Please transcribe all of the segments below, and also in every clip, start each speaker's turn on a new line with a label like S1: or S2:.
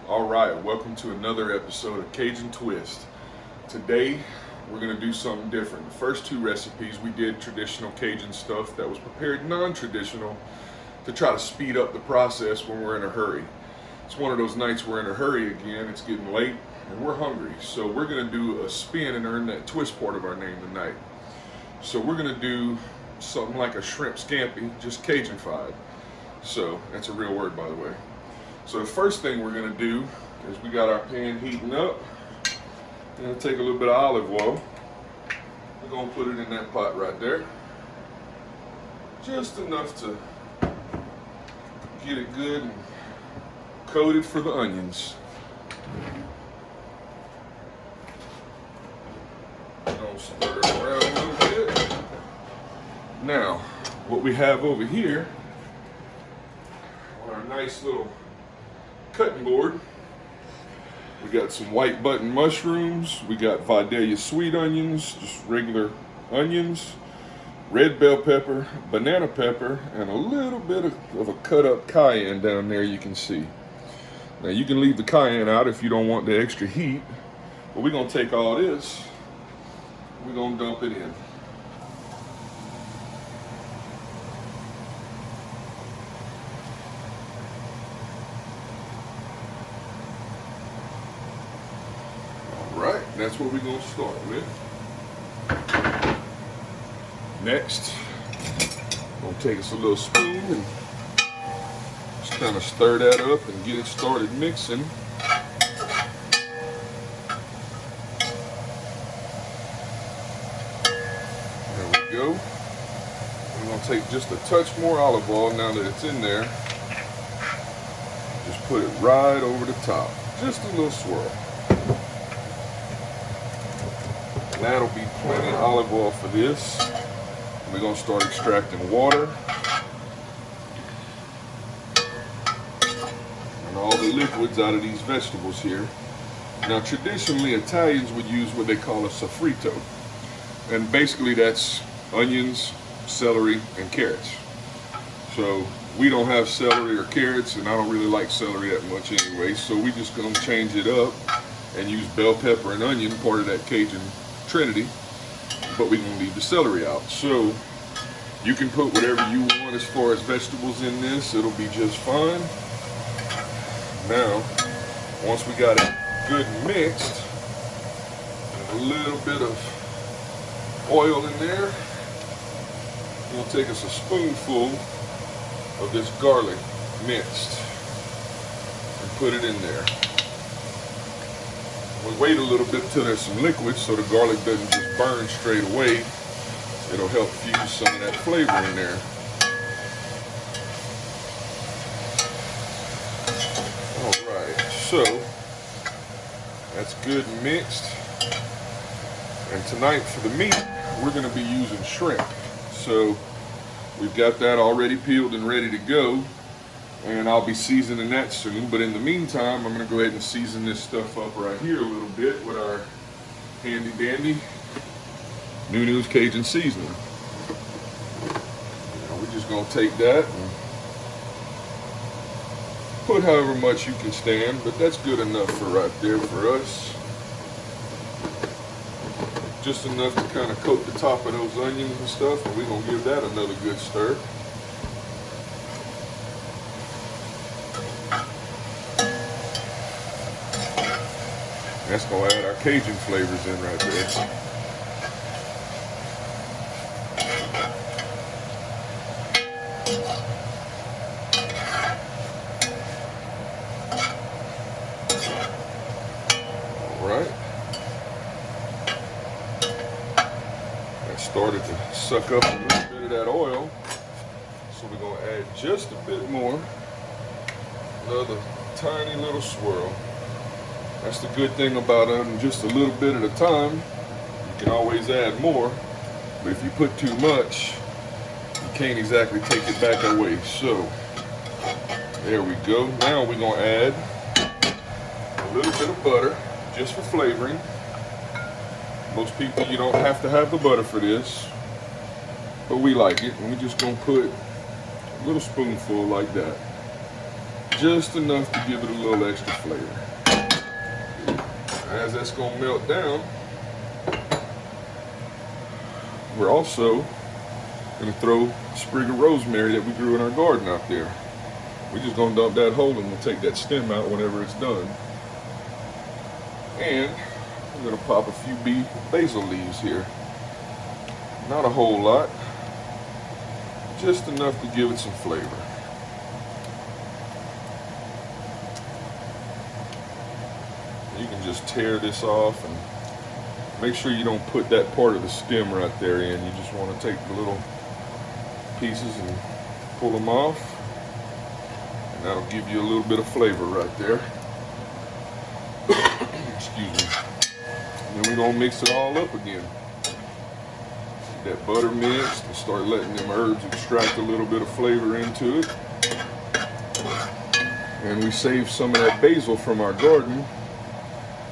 S1: All right, welcome to another episode of Cajun Twist. Today, we're gonna do something different. The first two recipes, we did traditional Cajun stuff that was prepared non-traditional to try to speed up the process when we're in a hurry. It's one of those nights we're in a hurry again, it's getting late, and we're hungry. So we're gonna do a spin and earn that twist part of our name tonight. So we're gonna do something like a shrimp scampi, just Cajun-fied. So, that's a real word, by the way. So the first thing we're gonna do is we got our pan heating up. We're gonna take a little bit of olive oil. We're gonna put it in that pot right there. Just enough to get it good and coated for the onions. Gonna stir it around a little bit. Now, what we have over here on our nice little cutting board, we got some white button mushrooms, we got Vidalia sweet onions, just regular onions, red bell pepper, banana pepper, and a little bit of a cut up cayenne down there you can see. Now you can leave the cayenne out if you don't want the extra heat, but we're gonna take all this, we're gonna dump it in. That's what we're going to start with. Next, I'm going to take us a little spoon and just kind of stir that up and get it started mixing. There we go. I'm going to take just a touch more olive oil now that it's in there. Just put it right over the top. Just a little swirl. That'll be plenty of olive oil for this. We're going to start extracting water and all the liquids out of these vegetables here. Now traditionally Italians would use what they call a sofrito, and basically that's onions, celery, and carrots. So we don't have celery or carrots, and I don't really like celery that much anyway, so we just going to change it up and use bell pepper and onion, part of that Cajun Trinity, but we're going to leave the celery out. So you can put whatever you want as far as vegetables in this, it'll be just fine. Now, once we got it good mixed, and a little bit of oil in there, we'll take us a spoonful of this garlic mixed and put it in there. We wait a little bit till there's some liquid so the garlic doesn't just burn straight away. It'll help fuse some of that flavor in there. Alright, so that's good and mixed. And tonight for the meat, we're going to be using shrimp. So we've got that already peeled and ready to go. And I'll be seasoning that soon, but in the meantime, I'm going to go ahead and season this stuff up right here a little bit with our handy dandy Nunu's Cajun seasoning. Now we're just going to take that and put however much you can stand, but that's good enough for right there for us. Just enough to kind of coat the top of those onions and stuff, and we're going to give that another good stir. That's going to add our Cajun flavors in right there. All right. That started to suck up a little bit of that oil. So we're going to add just a bit more. Another tiny little swirl. That's the good thing about just a little bit at a time. You can always add more, but if you put too much, you can't exactly take it back away. So, there we go. Now we're going to add a little bit of butter, just for flavoring. Most people, you don't have to have the butter for this, but we like it. And we're just going to put a little spoonful like that. just enough to give it a little extra flavor. As that's gonna melt down, we're also gonna throw a sprig of rosemary that we grew in our garden out there. We're just gonna dump that whole and we'll take that stem out whenever it's done. And I'm gonna pop a few basil leaves here. Not a whole lot, just enough to give it some flavor. You can just tear this off and make sure you don't put that part of the stem right there in. You just want to take the little pieces and pull them off, and that'll give you a little bit of flavor right there. Excuse me. And then we're gonna mix it all up again. Get that butter mixed and start letting them herbs extract a little bit of flavor into it. And we saved some of that basil from our garden,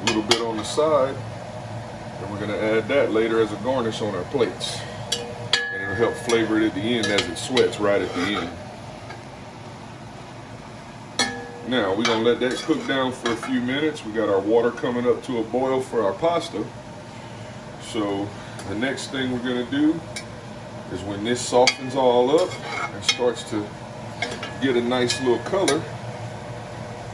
S1: a little bit on the side, and we're gonna add that later as a garnish on our plates. And it'll help flavor it at the end as it sweats right at the end. Now we're gonna let that cook down for a few minutes. We got our water coming up to a boil for our pasta. So the next thing we're gonna do is when this softens all up and starts to get a nice little color,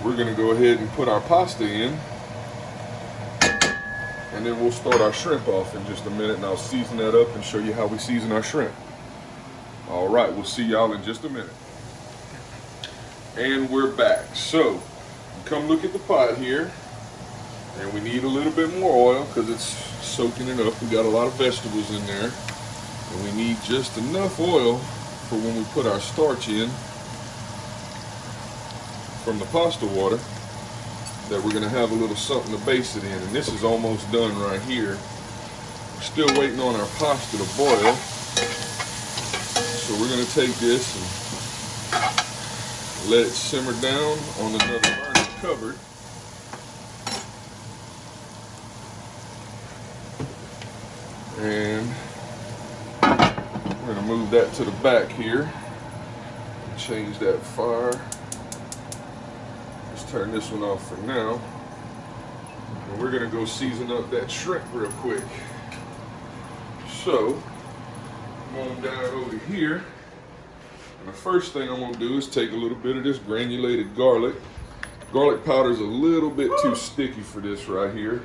S1: we're gonna go ahead and put our pasta in. And then we'll start our shrimp off in just a minute, and I'll season that up and show you how we season our shrimp. All right, we'll see y'all in just a minute. And we're back. So, come look at the pot here. And we need a little bit more oil because it's soaking it up. We got a lot of vegetables in there. And we need just enough oil for when we put our starch in from the pasta water, that we're gonna have a little something to base it in. And this is almost done right here. We're still waiting on our pasta to boil. So we're gonna take this and let it simmer down on another burner covered. And we're gonna move that to the back here. Change that fire. Turn this one off for now, and we're gonna go season up that shrimp real quick. So come on down over here, and the first thing I'm gonna do is take a little bit of this granulated garlic. Garlic powder is a little bit too sticky for this right here,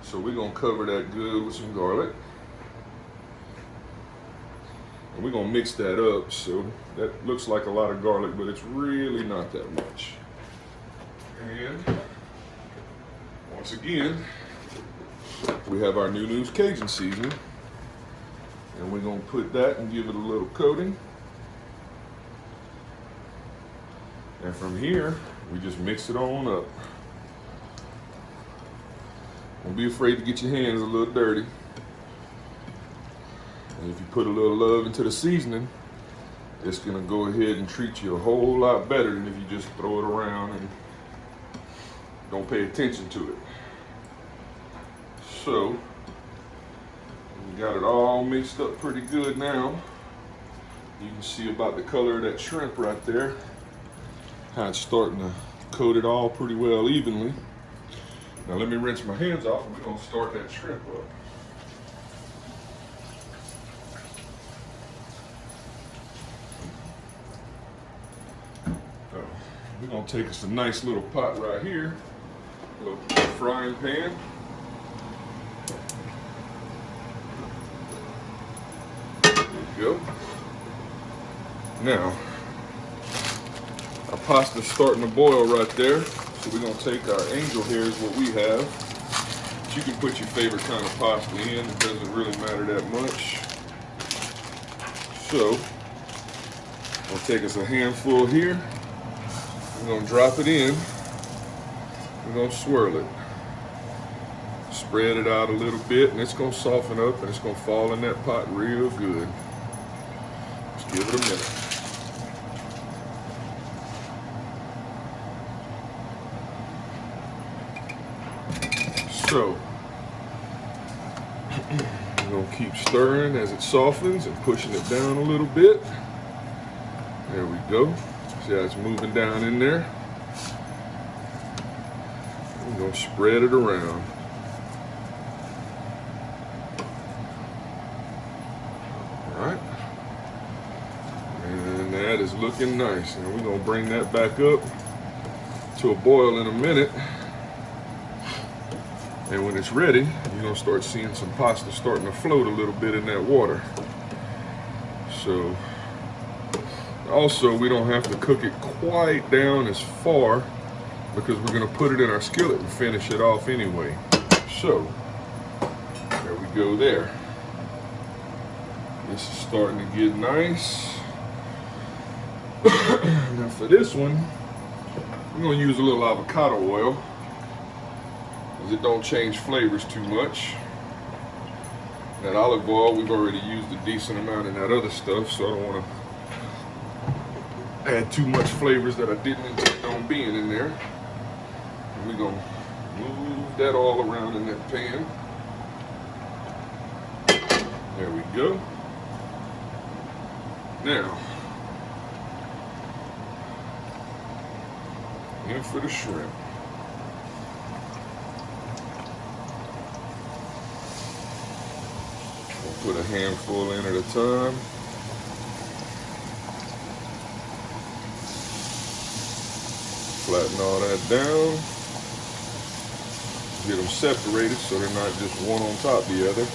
S1: so we're gonna cover that good with some garlic. And we're gonna mix that up, so that looks like a lot of garlic, but it's really not that much. And once again, we have our New Cajun seasoning, and we're gonna put that and give it a little coating. And from here, we just mix it on up. Don't be afraid to get your hands a little dirty. And if you put a little love into the seasoning, it's gonna go ahead and treat you a whole lot better than if you just throw it around and don't pay attention to it. So, we got it all mixed up pretty good now. You can see about the color of that shrimp right there, how it's starting to coat it all pretty well evenly. Now let me rinse my hands off and we're gonna start that shrimp up. We're gonna take us a nice little pot right here, a little frying pan. There you go. Now, our pasta's starting to boil right there, so we're gonna take our angel hair is what we have. But you can put your favorite kind of pasta in, it doesn't really matter that much. So, we'll take us a handful here. We're gonna drop it in. We're gonna swirl it. Spread it out a little bit, and it's gonna soften up, and it's gonna fall in that pot real good. Let's give it a minute. So, we're gonna keep stirring as it softens and pushing it down a little bit. There we go. See how it's moving down in there? We're gonna spread it around. All right. And that is looking nice. And we're gonna bring that back up to a boil in a minute. And when it's ready, you're gonna start seeing some pasta starting to float a little bit in that water. So, also we don't have to cook it quite down as far because we're gonna put it in our skillet and finish it off anyway. So, there we go there. This is starting to get nice. Now for this one, I'm gonna use a little avocado oil because it don't change flavors too much. That olive oil, we've already used a decent amount in that other stuff, so I don't want to add too much flavors that I didn't intend on being in there. And we're gonna move that all around in that pan. There we go. Now, in for the shrimp. We'll put a handful in at a time. Flatten all that down. Get them separated so they're not just one on top of the other.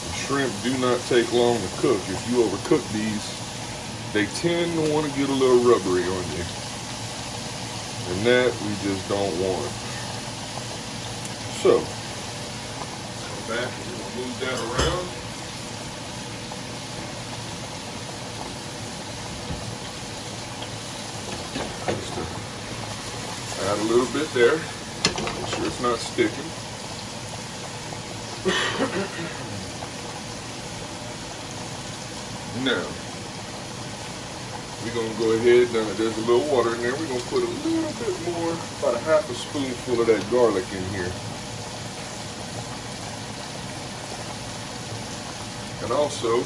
S1: The shrimp do not take long to cook. If you overcook these, they tend to want to get a little rubbery on you. And that we just don't want. So, go back and we'll move that around. Just to add a little bit there. Make sure it's not sticking. Now, we're going to go ahead, there's a little water in there, we're going to put a little bit more, about a half a spoonful of that garlic in here. And also,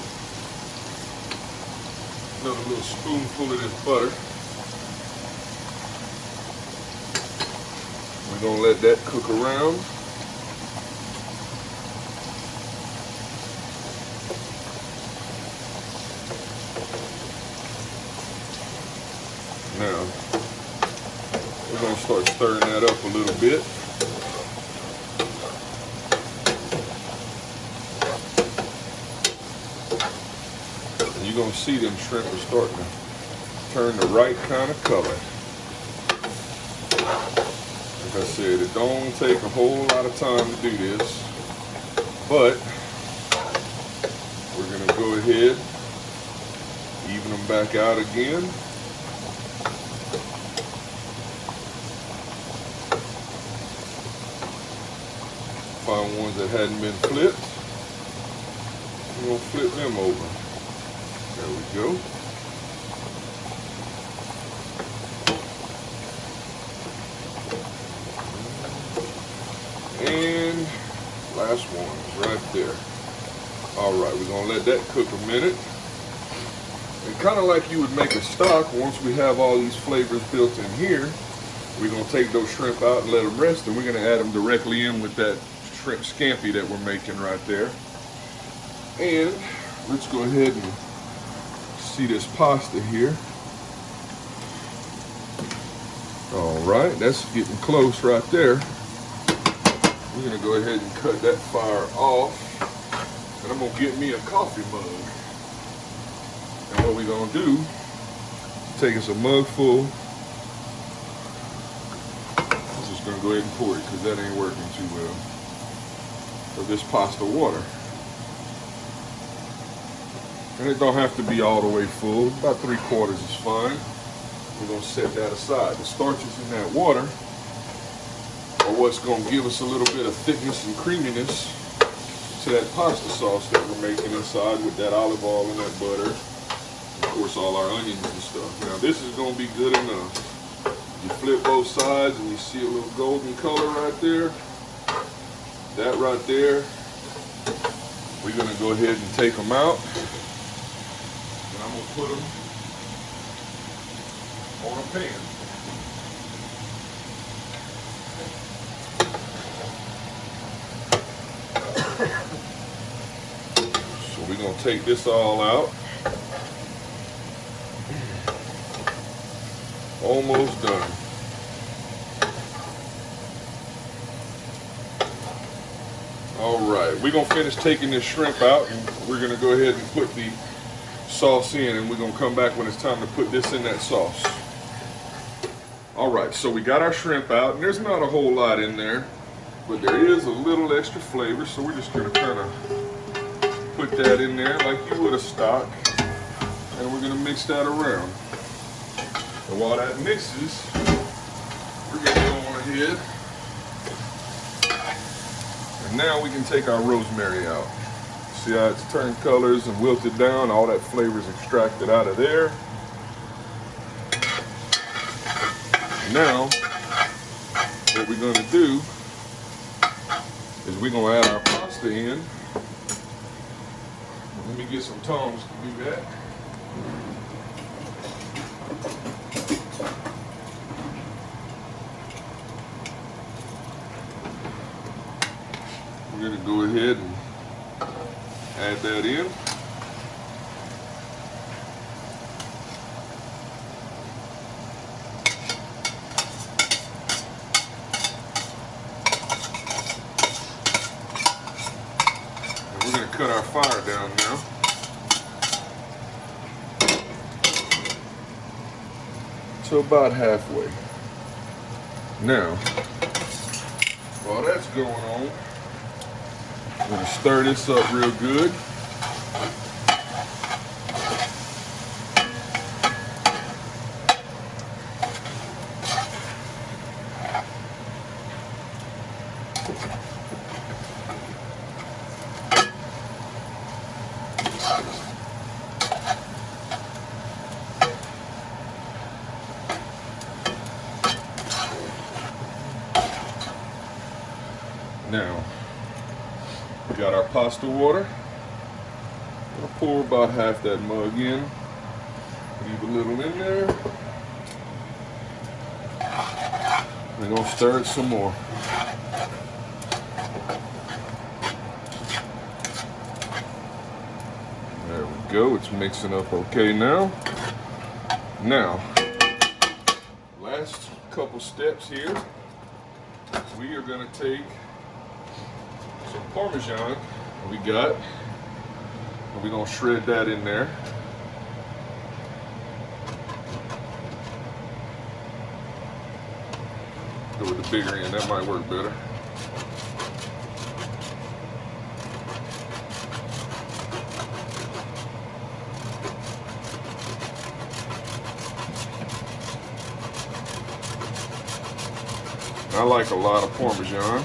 S1: another little spoonful of this butter. We're going to let that cook around. Now, we're going to start stirring that up a little bit. And you're going to see them shrimp are starting to turn the right kind of color. Like I said, it don't take a whole lot of time to do this, but we're going to go ahead, even them back out again. Find ones that hadn't been flipped. We're going to flip them over. There we go. And last one is right there. All right, we're going to let that cook a minute. And kind of like you would make a stock, once we have all these flavors built in here, we're going to take those shrimp out and let them rest, and we're going to add them directly in with that shrimp scampi that we're making right there. And let's go ahead and see this pasta here. All right, that's getting close right there. We're gonna go ahead and cut that fire off. And I'm gonna get me a coffee mug. And what we're gonna do, take us a mug full. I'm just gonna go ahead and pour it because that ain't working too well. For this pasta water. And it don't have to be all the way full. About 3/4 is fine. We're gonna set that aside. The starches in that water are what's gonna give us a little bit of thickness and creaminess to that pasta sauce that we're making inside with that olive oil and that butter. Of course, all our onions and stuff. Now this is gonna be good enough. You flip both sides and you see a little golden color right there. That right there We're gonna go ahead and take them out. And I'm gonna put them on a pan. So we're gonna take this all out. Almost done. All right, we're gonna finish taking this shrimp out, and we're gonna go ahead and put the sauce in, and we're gonna come back when it's time to put this in that sauce. All right, so we got our shrimp out, and there's not a whole lot in there, but there is a little extra flavor, so we're just gonna kind of put that in there like you would a stock, and we're gonna mix that around. And while that mixes, we're gonna go on ahead. And now we can take our rosemary out. See how it's turned colors and wilted down? All that flavor is extracted out of there. Now, what we're gonna do is we're gonna add our pasta in. Let me get some tongs to do that. We're going to go ahead and add that in. And we're going to cut our fire down now. To about halfway. Now, while that's going on, I'm going to stir this up real good. Now, we got our pasta water. I'll pour about half that mug in. Leave a little in there. We're gonna stir it some more. There we go, it's mixing up okay now. Now, last couple steps here. We are gonna take some Parmesan we got, and we're gonna shred that in there. Go with the bigger end, that might work better. I like a lot of Parmesan.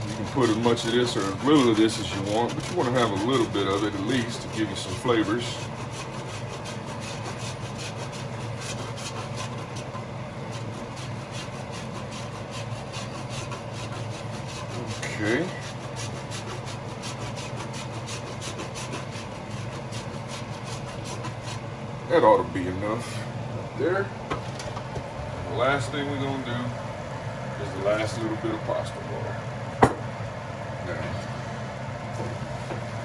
S1: You can put as much of this or as little of this as you want, but you want to have a little bit of it at least to give you some flavors. Okay. That ought to be enough right there. The last thing we're going to do is the last little bit of pasta water. Now,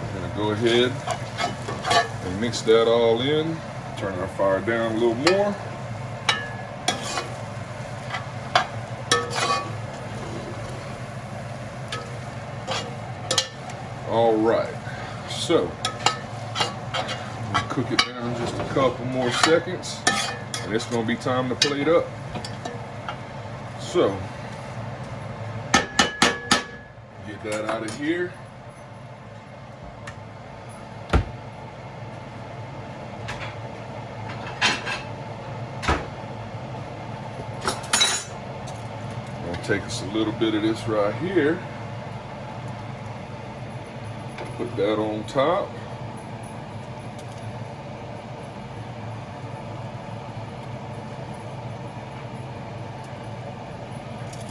S1: we're going to go ahead and mix that all in. Turn our fire down a little more. All right, so we'll cook it down just a couple more seconds, and it's going to be time to plate up. So, get that out of here. Gonna take us a little bit of this right here. Put that on top.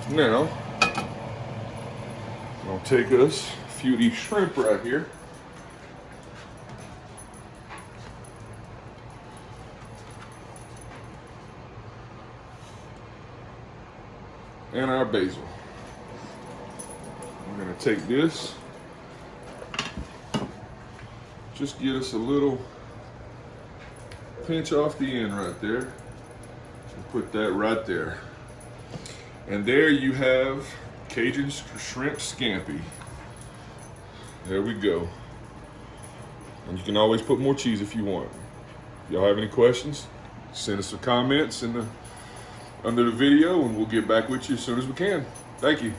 S1: Now, it's gonna take us few of these shrimp right here. And our basil. We're gonna take this, just get us a little pinch off the end right there, and put that right there. And there you have Cajun shrimp scampi. There we go. And you can always put more cheese if you want. If y'all have any questions, send us some comments under the video, and we'll get back with you as soon as we can. Thank you.